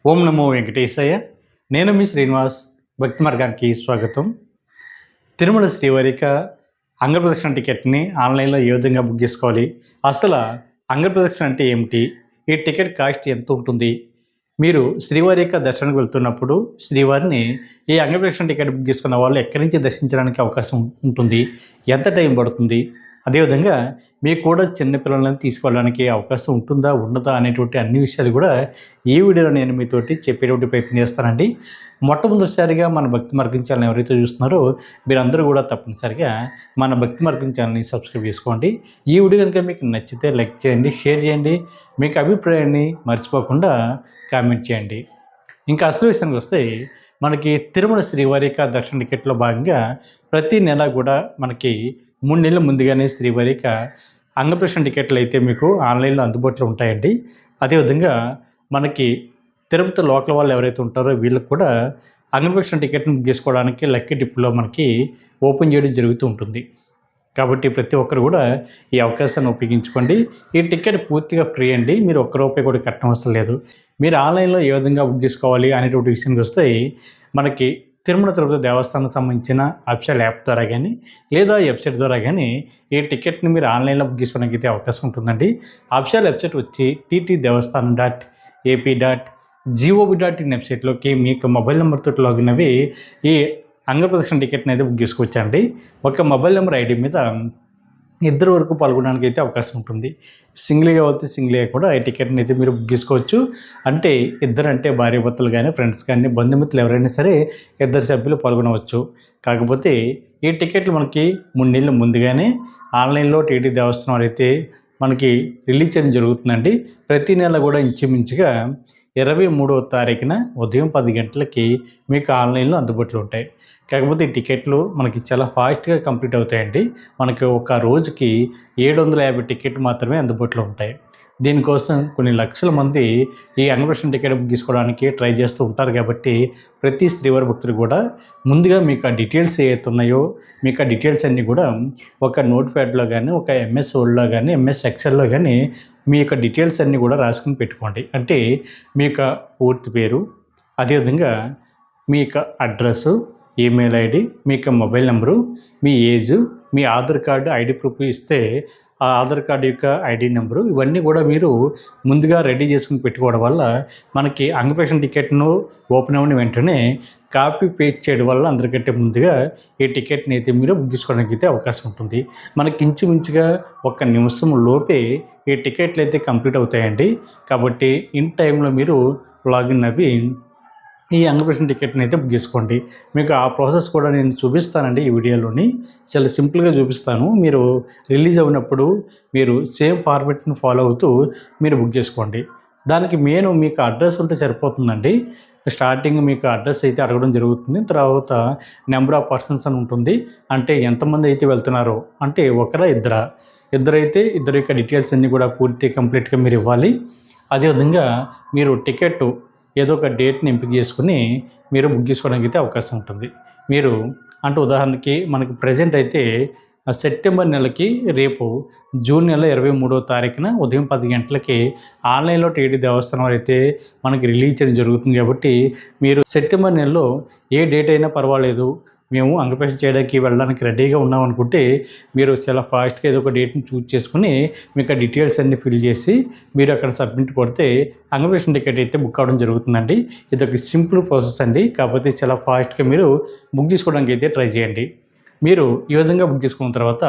ఓం నమో వెంకటేశయ్య. నేను మీ శ్రీనివాస్. భక్తి మార్గానికి స్వాగతం. తిరుమల శ్రీవారిక అంగప్రదక్షిణ టికెట్ని ఆన్లైన్లో ఏ విధంగా బుక్ చేసుకోవాలి, అసలు అంగప్రదక్షిణ అంటే ఏమిటి, ఈ టికెట్ కాస్ట్ ఎంత ఉంటుంది, మీరు శ్రీవారి యొక్క దర్శనానికి వెళ్తున్నప్పుడు శ్రీవారిని ఈ అంగప్రదక్షిణ టికెట్ బుక్ చేసుకున్న వాళ్ళు ఎక్కడి నుంచి దర్శించడానికి అవకాశం ఉంటుంది, ఎంత టైం పడుతుంది, అదేవిధంగా మీకు కూడా చిన్నపిల్లలను తీసుకెళ్ళడానికి అవకాశం ఉంటుందా ఉండదా అనేటువంటి అన్ని విషయాలు కూడా ఈ వీడియోలో నేను మీతోటి చెప్పేటువంటి ప్రయత్నం చేస్తానండి. మొట్టమొదటిసారిగా మన భక్తి మార్గం ఛానల్ ఎవరైతే చూస్తున్నారో మీరందరూ కూడా తప్పనిసరిగా మన భక్తి మార్గం ఛానల్ని సబ్స్క్రైబ్ చేసుకోండి. ఈ వీడియో కనుక మీకు నచ్చితే లైక్ చేయండి, షేర్ చేయండి, మీకు అభిప్రాయాన్ని మర్చిపోకుండా కామెంట్ చేయండి. ఇంకా అసలు విషయానికి వస్తే మనకి తిరుమల శ్రీవారి యొక్క దర్శన టికెట్లో భాగంగా ప్రతి నెల కూడా మనకి 3 నెలల ముందుగానే శ్రీవారి యొక్క అంగప్రదక్షిణ టికెట్లు అయితే మీకు ఆన్లైన్లో అందుబాటులో ఉంటాయండి. అదేవిధంగా మనకి తిరుపతి లోకల్ వాళ్ళు ఎవరైతే ఉంటారో వీళ్ళకి కూడా అంగప్రదక్షిణ టికెట్ని బుక్ చేసుకోవడానికి లక్కీ డిప్లో మనకి ఓపెన్ చేయడం జరుగుతూ ఉంటుంది. కాబట్టి ప్రతి ఒక్కరు కూడా ఈ అవకాశాన్ని ఉపయోగించుకోండి. ఈ టికెట్ పూర్తిగా ఫ్రీ అండి, మీరు ఒక్క రూపాయి కూడా కట్టనవసరం లేదు. మీరు ఆన్లైన్లో ఏ విధంగా బుక్ చేసుకోవాలి అనేటువంటి విషయానికి వస్తే మనకి తిరుమల తిరుపతి దేవస్థానం సంబంధించిన అఫీషియల్ యాప్ ద్వారా కానీ లేదా వెబ్సైట్ ద్వారా కానీ ఈ టికెట్ని మీరు ఆన్లైన్లో బుక్ చేసుకోవడానికి అయితే అవకాశం ఉంటుందండి. అఫీషియల్ వెబ్సైట్ వచ్చి ttdevaస్థానం.ap.gov.in వెబ్సైట్లోకి మీకు మొబైల్ నెంబర్తో లాగిన్ అవి ఈ అంగప్రదక్షిణ టికెట్ని అయితే బుక్ చేసుకోవచ్చండి. ఒక మొబైల్ నెంబర్ ఐడి మీద ఇద్దరు వరకు పాల్గొనడానికి అయితే అవకాశం ఉంటుంది. సింగిల్గా అయితే సింగిల్గా కూడా ఈ టికెట్ని అయితే మీరు బుక్ చేసుకోవచ్చు. అంటే ఇద్దరు అంటే భార్యాభర్తలు కానీ ఫ్రెండ్స్ కానీ బంధుమిత్రులు ఎవరైనా సరే ఇద్దరు సభ్యులు పాల్గొనవచ్చు. కాకపోతే ఈ టికెట్లు మనకి 3 నెలల ముందుగానే ఆన్లైన్లో టీటీ దేవస్థానం అయితే మనకి రిలీజ్ చేయడం జరుగుతుందండి. ప్రతి నెల కూడా ఇంచుమించుగా 23వ తారీఖున ఉదయం 10 గంటలకి మీకు ఆన్లైన్లో అందుబాటులో ఉంటాయి. కాకపోతే ఈ టికెట్లు మనకి చాలా ఫాస్ట్గా కంప్లీట్ అవుతాయండి. మనకి ఒక రోజుకి 750 టికెట్లు మాత్రమే అందుబాటులో ఉంటాయి. దీనికోసం కొన్ని లక్షల మంది ఈ అంగప్రదక్షిణ టికెట్ బుక్ చేసుకోవడానికి ట్రై చేస్తూ ఉంటారు. కాబట్టి ప్రతి శ్రీవారి భక్తులు కూడా ముందుగా మీకు ఆ డీటెయిల్స్ ఏవైతే ఉన్నాయో మీకు ఆ డీటెయిల్స్ అన్నీ కూడా ఒక నోట్ ప్యాడ్లో కానీ ఒక ఎంఎస్ వర్డ్లో కానీ ఎంఎస్ ఎక్సెల్లో కానీ మీ యొక్క డీటెయిల్స్ అన్నీ కూడా రాసుకుని పెట్టుకోండి. అంటే మీ యొక్క పూర్తి పేరు, అదేవిధంగా మీ యొక్క అడ్రస్సు, ఈమెయిల్ ఐడి, మీ యొక్క మొబైల్ నెంబరు, మీ ఏజు, మీ ఆధార్ కార్డు ఐడి ప్రూఫ్ ఇస్తే ఆ ఆధార్ కార్డు యొక్క ఐడి నెంబరు ఇవన్నీ కూడా మీరు ముందుగా రెడీ చేసుకుని పెట్టుకోవడం వల్ల మనకి అంగప్రదక్షిణ టికెట్ను ఓపెన్ అవ్వని వెంటనే కాపీ పేస్ట్ చేయడం వల్ల అందరికంటే ముందుగా ఈ టికెట్ని అయితే మీరు బుక్ చేసుకోవడానికి అయితే అవకాశం ఉంటుంది. మనకి ఇంచుమించుగా 1 నిమిషం లోపే ఈ టికెట్లు అయితే కంప్లీట్ అవుతాయండి. కాబట్టి ఇన్ టైంలో మీరు లాగిన్ అవి ఈ అంగప్రదక్షిణ టికెట్ని అయితే బుక్ చేసుకోండి. మీకు ఆ ప్రాసెస్ కూడా నేను చూపిస్తానండి ఈ వీడియోలోని. చాలా సింపుల్గా చూపిస్తాను. మీరు రిలీజ్ అయినప్పుడు మీరు సేమ్ ఫార్మెట్ని ఫాలో అవుతూ మీరు బుక్ చేసుకోండి. దానికి మెయిన్ మీకు అడ్రస్ ఉంటే సరిపోతుందండి. స్టార్టింగ్ మీకు అడ్రస్ అయితే అడగడం జరుగుతుంది. తర్వాత నెంబర్ ఆఫ్ పర్సన్స్ అని ఉంటుంది. అంటే ఎంతమంది అయితే వెళ్తున్నారో, అంటే ఒకరా ఇద్దరైతే ఇద్దరు యొక్క డీటెయిల్స్ అన్నీ కూడా పూర్తి కంప్లీట్గా మీరు ఇవ్వాలి. అదేవిధంగా మీరు టికెట్ ఏదో ఒక డేట్ని ఎంపిక చేసుకుని మీరు బుక్ చేసుకోవడానికి అయితే అవకాశం ఉంటుంది. మీరు అంటే ఉదాహరణకి మనకి ప్రజెంట్ అయితే సెప్టెంబర్ నెలకి రేపు జూన్ నెల 23వ తారీఖున ఉదయం 10 గంటలకి ఆన్లైన్లో టీటీ దేవస్థానం అయితే మనకి రిలీజ్ చేయడం జరుగుతుంది. కాబట్టి మీరు సెప్టెంబర్ నెలలో ఏ డేట్ అయినా పర్వాలేదు, మేము అంగప్రదక్షిణ చేయడానికి వెళ్ళడానికి రెడీగా ఉన్నాం అనుకుంటే మీరు చాలా ఫాస్ట్గా ఏదో ఒక డేట్ని చూజ్ చేసుకుని మీకు ఆ డీటెయిల్స్ అన్నీ ఫిల్ చేసి మీరు అక్కడ సబ్మిట్ కొడితే అంగప్రదక్షిణ టికెట్ అయితే బుక్ అవ్వడం జరుగుతుందండి. ఇది ఒక సింపుల్ ప్రాసెస్ అండి. కాకపోతే చాలా ఫాస్ట్గా మీరు బుక్ చేసుకోవడానికి అయితే ట్రై చేయండి. మీరు ఈ విధంగా బుక్ చేసుకున్న తర్వాత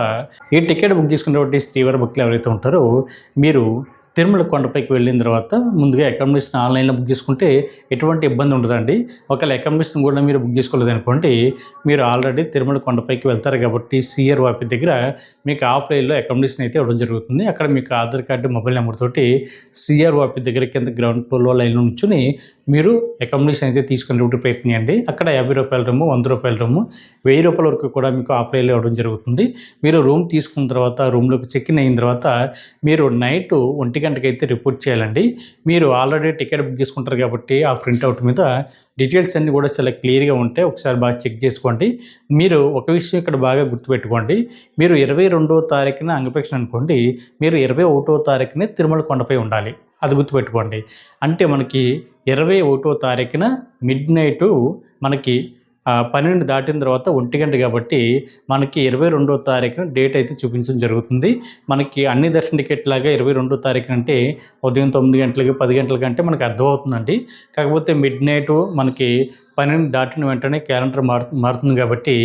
ఈ టికెట్ బుక్ చేసుకున్నటువంటి శ్రీవారి భక్తులు ఎవరైతే ఉంటారో మీరు తిరుమల కొండపైకి వెళ్ళిన తర్వాత ముందుగా అకామిడేషన్ ఆన్లైన్లో బుక్ చేసుకుంటే ఎటువంటి ఇబ్బంది ఉండదండి. ఒకవేళ అకామిడేషన్ కూడా మీరు బుక్ చేసుకోలేదు అనుకోండి, మీరు ఆల్రెడీ తిరుమల కొండపైకి వెళ్తారు కాబట్టి సిఆర్ఓ ఆఫీస్ దగ్గర మీకు ఆఫ్లైన్లో అకామిడేషన్ అయితే ఇవ్వడం జరుగుతుంది. అక్కడ మీకు ఆధార్ కార్డు మొబైల్ నెంబర్ తోటి సిఆర్ఓ ఆఫీస్ దగ్గర కింద గ్రౌండ్ ఫ్లోర్లో లైన్లో నుంచుని మీరు అకామిడేషన్ అయితే తీసుకునేటువంటి ప్రయత్నించండి. అక్కడ ₹50 రూము, ₹100 రూము, ₹1000 వరకు కూడా మీకు ఆఫ్లైన్లో ఇవ్వడం జరుగుతుంది. మీరు రూమ్ తీసుకున్న తర్వాత రూమ్లోకి చెక్ ఇన్ అయిన తర్వాత మీరు నైట్ 1 గంటకి అయితే రిపోర్ట్ చేయాలండి. మీరు ఆల్రెడీ టికెట్ బుక్ చేసుకుంటారు కాబట్టి ఆ ప్రింట్అవుట్ మీద డీటెయిల్స్ అన్నీ కూడా చాలా క్లియర్గా ఉంటాయి. ఒకసారి బాగా చెక్ చేసుకోండి. మీరు ఒక విషయం ఇక్కడ బాగా గుర్తుపెట్టుకోండి. మీరు 22వ తారీఖున అంగప్రదక్షిణ అనుకోండి, మీరు 21వ తారీఖునే తిరుమల కొండపై ఉండాలి. అది గుర్తుపెట్టుకోండి. అంటే మనకి 21వ తారీఖున మిడ్‌నైటు మనకి 12 దాటిన తర్వాత 1 కాబట్టి మనకి 22వ తారీఖున డేట్ అయితే చూపించడం జరుగుతుంది. మనకి అన్ని దర్శన టికెట్లాగా 22వ తారీఖున అంటే ఉదయం 9 గంటలకి, 10 గంటలకంటే మనకు అర్థమవుతుందండి. కాకపోతే మిడ్‌నైటు మనకి 12 దాటిన వెంటనే క్యాలెండర్ మారుతుంది కాబట్టి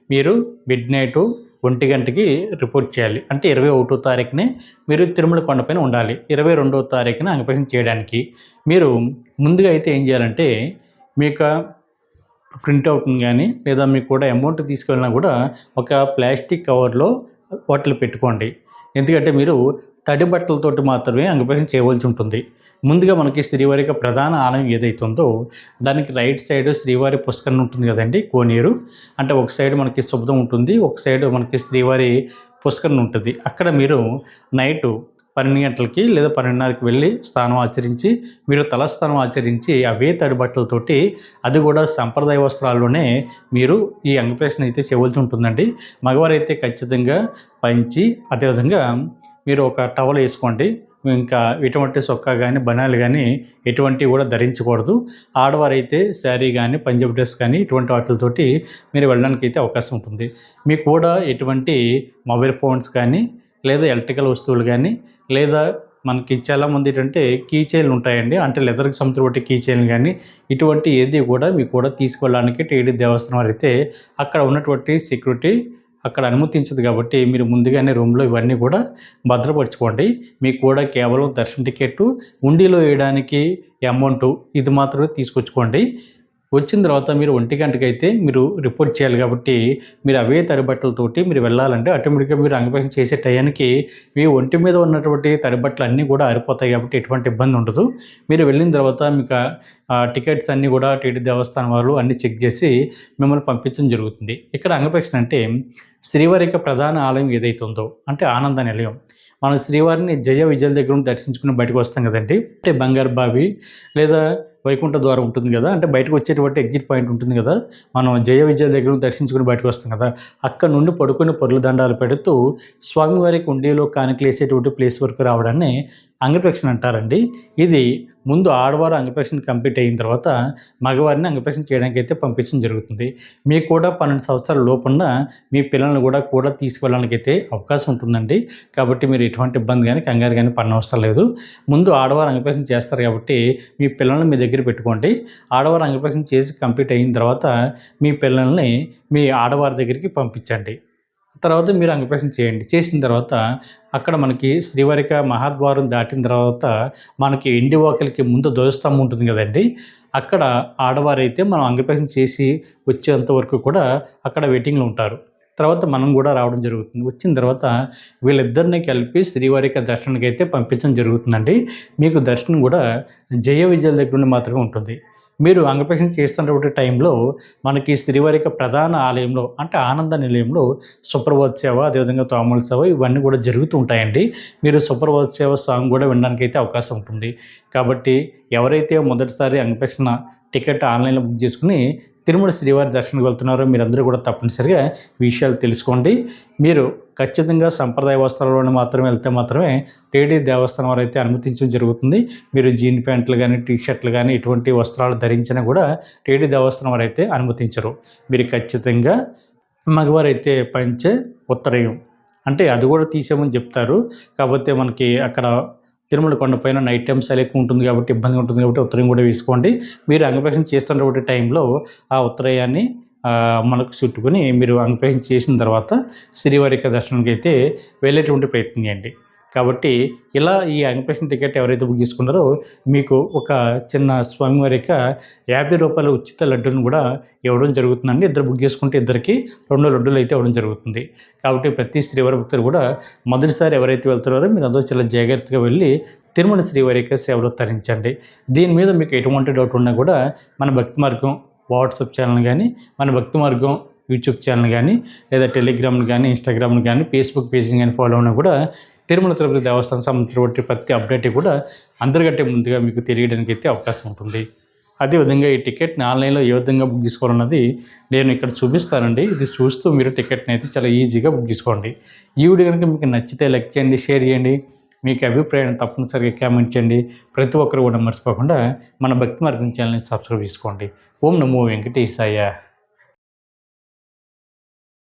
మీరు మిడ్‌నైటు 1 రిపోర్ట్ చేయాలి. అంటే 21వ తారీఖునే మీరు తిరుమల కొండపైన ఉండాలి. 22వ తారీఖున అంగప్రదక్షిణ చేయడానికి. మీరు ముందుగా అయితే ఏం చేయాలంటే మీకు ప్రింటౌట్‌ని గానీ లేదా మీకు కూడా అమౌంట్ తీసుకెళ్ళినా కూడా ఒక ప్లాస్టిక్ కవర్‌లో వాటిలో పెట్టుకోండి. ఎందుకంటే మీరు తడి బట్టలతోటి మాత్రమే అంగప్రదక్షిణ చేయవలసి ఉంటుంది. ముందుగా మనకి శ్రీవారి యొక్క ప్రధాన ఆలయం ఏదైతే ఉందో దానికి రైట్ సైడ్ శ్రీవారి పుష్కరిణి ఉంటుంది కదండీ! కోనేరు. అంటే ఒక సైడ్ మనకి శుభ్రం ఉంటుంది. ఒక సైడ్ మనకి శ్రీవారి పుష్కరిణి ఉంటుంది. అక్కడ మీరు నైటు 12 గంటలకి లేదా 12:30కి వెళ్ళి స్నానం ఆచరించి మీరు తలస్నానం ఆచరించి అవే తడి బట్టలతోటి అది కూడా సంప్రదాయ వస్త్రాల్లోనే మీరు ఈ అంగప్రదక్షిణ అయితే చేయవలసి ఉంటుందండి. మగవారైతే ఖచ్చితంగా పంచి అదేవిధంగా మీరు ఒక టవల్ వేసుకోండి. ఇంకా ఎటువంటి చొక్కా కానీ బనియాలు కానీ ఎటువంటివి కూడా ధరించకూడదు. ఆడవారైతే శారీ కానీ పంజాబీ డ్రెస్ కానీ ఇటువంటి వాటితోటి మీరు వెళ్ళడానికి అయితే అవకాశం ఉంటుంది. మీకు కూడా ఎటువంటి మొబైల్ ఫోన్స్ కానీ లేదా ఎలక్ట్రికల్ వస్తువులు కానీ లేదా మనకి చాలామంది ఏంటంటే కీ చైన్లు ఉంటాయండి. అంటే లెదర్‌కి సంబంధించిన కీ చైన్లు కానీ ఇటువంటి ఏది కూడా మీకు కూడా తీసుకెళ్ళడానికి టీటీడీ దేవస్థానం వారైతే అక్కడ ఉన్నటువంటి సెక్యూరిటీ అక్కడ అనుమతించదు కాబట్టి మీరు ముందుగానే రూమ్‌లో ఇవన్నీ కూడా భద్రపరచుకోండి. మీకు కూడా కేవలం దర్శన టికెట్టు, హుండీలో వేయడానికి అమౌంటు ఇది మాత్రమే తీసుకొచ్చుకోండి. వచ్చిన తర్వాత మీరు 1 మీరు రిపోర్ట్ చేయాలి కాబట్టి మీరు అవే తడి బట్టలతోటి మీరు వెళ్ళాలంటే ఆటోమేటిక్‌గా మీరు అంగప్రదక్షిణ చేసే టయానికి మీ ఒంటి మీద ఉన్నటువంటి తడి బట్టలు అన్నీ కూడా ఆరిపోతాయి కాబట్టి ఎటువంటి ఇబ్బంది ఉండదు. మీరు వెళ్ళిన తర్వాత మీకు టికెట్స్ అన్నీ కూడా టీటీడీ దేవస్థానం వాళ్ళు అన్నీ చెక్ చేసి మిమ్మల్ని పంపించడం జరుగుతుంది. ఇక్కడ అంగప్రదక్షిణ అంటే శ్రీవారి యొక్క ప్రధాన ఆలయం ఏదైతే ఉందో అంటే ఆనంద నిలయం. మనం శ్రీవారిని జయ విజయాల దగ్గర నుండి దర్శించుకుని బయటకు వస్తాం కదండీ! అంటే బంగారు బావి లేదా వైకుంఠ ద్వారం ఉంటుంది కదా! అంటే బయటకు వచ్చేటువంటి ఎగ్జిట్ పాయింట్ ఉంటుంది కదా! మనం జయ విజయాల దగ్గర నుండి దర్శించుకుని బయటకు వస్తాం కదా! అక్కడ నుండి పడుకొని పొర్ల దండాలు పెడుతూ స్వామివారికి హుండీలో కానుకలేసేటువంటి ప్లేస్ వరకు రావడాన్ని అంగప్రదక్షిణ అంటారండి. ఇది ముందు ఆడవారు అంగప్రదక్షిణ కంప్లీట్ అయిన తర్వాత మగవారిని అంగప్రదక్షిణ చేయడానికి అయితే పంపించడం జరుగుతుంది. మీకు కూడా 12 సంవత్సరాల లోపున్న మీ పిల్లల్ని కూడా తీసుకువెళ్ళడానికైతే అవకాశం ఉంటుందండి. కాబట్టి మీరు ఎటువంటి ఇబ్బంది కానీ కంగారు కానీ పడనవసరం లేదు. ముందు ఆడవారు అంగప్రదక్షిణ చేస్తారు కాబట్టి మీ పిల్లల్ని మీ దగ్గర పెట్టుకోండి. ఆడవారు అంగప్రదక్షిణ చేసి కంప్లీట్ అయిన తర్వాత మీ పిల్లల్ని మీ ఆడవారి దగ్గరికి పంపించండి. తర్వాత మీరు అంగప్రదక్షిణ చేయండి. చేసిన తర్వాత అక్కడ మనకి శ్రీవారిక మహాద్వారం దాటిన తర్వాత మనకి ఇండి వాకిలికి ముందు ధ్వజస్తంభం ఉంటుంది కదండీ! అక్కడ ఆడవారైతే మనం అంగప్రదక్షిణ చేసి వచ్చేంత వరకు కూడా అక్కడ వెయిటింగ్‌లో ఉంటారు. తర్వాత మనం కూడా రావడం జరుగుతుంది. వచ్చిన తర్వాత వీళ్ళిద్దరిని కలిపి శ్రీవారిక దర్శనానికైతే పంపించడం జరుగుతుందండి. మీకు దర్శనం కూడా జయ విజయాల దగ్గర నుండి మాత్రమే ఉంటుంది. మీరు అంగప్రదక్షిణ చేస్తున్నటువంటి టైంలో మనకి శ్రీవారిక ప్రధాన ఆలయంలో అంటే ఆనంద నిలయంలో సుప్రభాత సేవ అదేవిధంగా తోమాల సేవ ఇవన్నీ కూడా జరుగుతూ ఉంటాయండి. మీరు సుప్రభాత సేవ సాంగ్ కూడా వినడానికైతే అవకాశం ఉంటుంది. కాబట్టి ఎవరైతే మొదటిసారి అంగప్రదక్షిణ టికెట్ ఆన్లైన్‌లో బుక్ చేసుకుని తిరుమల శ్రీవారి దర్శనానికి వెళ్తున్నారో మీరందరూ కూడా తప్పనిసరిగా విషయాలు తెలుసుకోండి. మీరు ఖచ్చితంగా సంప్రదాయ వస్త్రాల్లోనే మాత్రమే వెళ్తే మాత్రమే టీటీడీ దేవస్థానం వారైతే అనుమతించడం జరుగుతుంది. మీరు జీన్ ప్యాంట్లు కానీ టీ షర్ట్లు కానీ ఇటువంటి వస్త్రాలు ధరించినా కూడా టీటీడీ దేవస్థానం వారైతే అనుమతించరు. మీరు ఖచ్చితంగా మగవారైతే పంచె ఉత్తరీయం అంటే అది కూడా తీసేయమని చెప్తారు. కాకపోతే మనకి అక్కడ తిరుమల కొండపైన నైట్ టైమ్ చలి ఎక్కువ ఉంటుంది కాబట్టి ఇబ్బందిగా ఉంటుంది కాబట్టి ఉత్తరీయం కూడా వేసుకోండి. మీరు అంగప్రదక్షిణ చేస్తున్నటువంటి టైంలో ఆ ఉత్తరీయాన్ని మనకు చుట్టుకొని మీరు అంగప్రదక్షిణ చేసిన తర్వాత శ్రీవారిక దర్శనానికి అయితే వెళ్ళేటువంటి ప్రయత్నం చేయండి. కాబట్టి ఇలా ఈ అంగప్రదక్షిణ టికెట్ ఎవరైతే బుక్ చేసుకున్నారో మీకు ఒక చిన్న స్వామివారి యొక్క రూ. 50 ఉచిత లడ్డూని కూడా ఇవ్వడం జరుగుతుందండి. ఇద్దరు బుక్ చేసుకుంటే ఇద్దరికి 2 లడ్డూలు అయితే ఇవ్వడం జరుగుతుంది. కాబట్టి ప్రతి శ్రీవారి భక్తులు కూడా మొదటిసారి ఎవరైతే వెళ్తున్నారో మీరు అందరూ చాలా జాగ్రత్తగా వెళ్ళి తిరుమల శ్రీవారి యొక్క సేవలో తరించండి. దీని మీద మీకు ఎటువంటి డౌట్ ఉన్నా కూడా మన భక్తి మార్గం వాట్సాప్ ఛానల్ కానీ మన భక్తి మార్గం యూట్యూబ్ ఛానల్ కానీ లేదా టెలిగ్రామ్ని కానీ ఇన్స్టాగ్రామ్ని కానీ ఫేస్బుక్ పేజ్ని కానీ ఫాలో అయినా కూడా తిరుమల తిరుపతి దేవస్థానం సంబంధించినటువంటి ప్రతి అప్డేట్ కూడా అందరికంటే ముందుగా మీకు తెలియడానికి అయితే అవకాశం ఉంటుంది. అదేవిధంగా ఈ టికెట్ని ఆన్లైన్లో ఏ విధంగా బుక్ చేసుకోవాలన్నది నేను ఇక్కడ చూపిస్తానండి. ఇది చూస్తూ మీరు టికెట్ని అయితే చాలా ఈజీగా బుక్ చేసుకోండి. ఈ వీడియో కనుక మీకు నచ్చితే లైక్ చేయండి, షేర్ చేయండి. మీకు అభిప్రాయాన్ని తప్పనిసరిగా కామెంట్ చేయండి. ప్రతి ఒక్కరు కూడా మర్చిపోకుండా మన భక్తి మార్గం ఛానల్ని సబ్స్క్రైబ్ చేసుకోండి. ఓం నమో వెంకటేశాయ.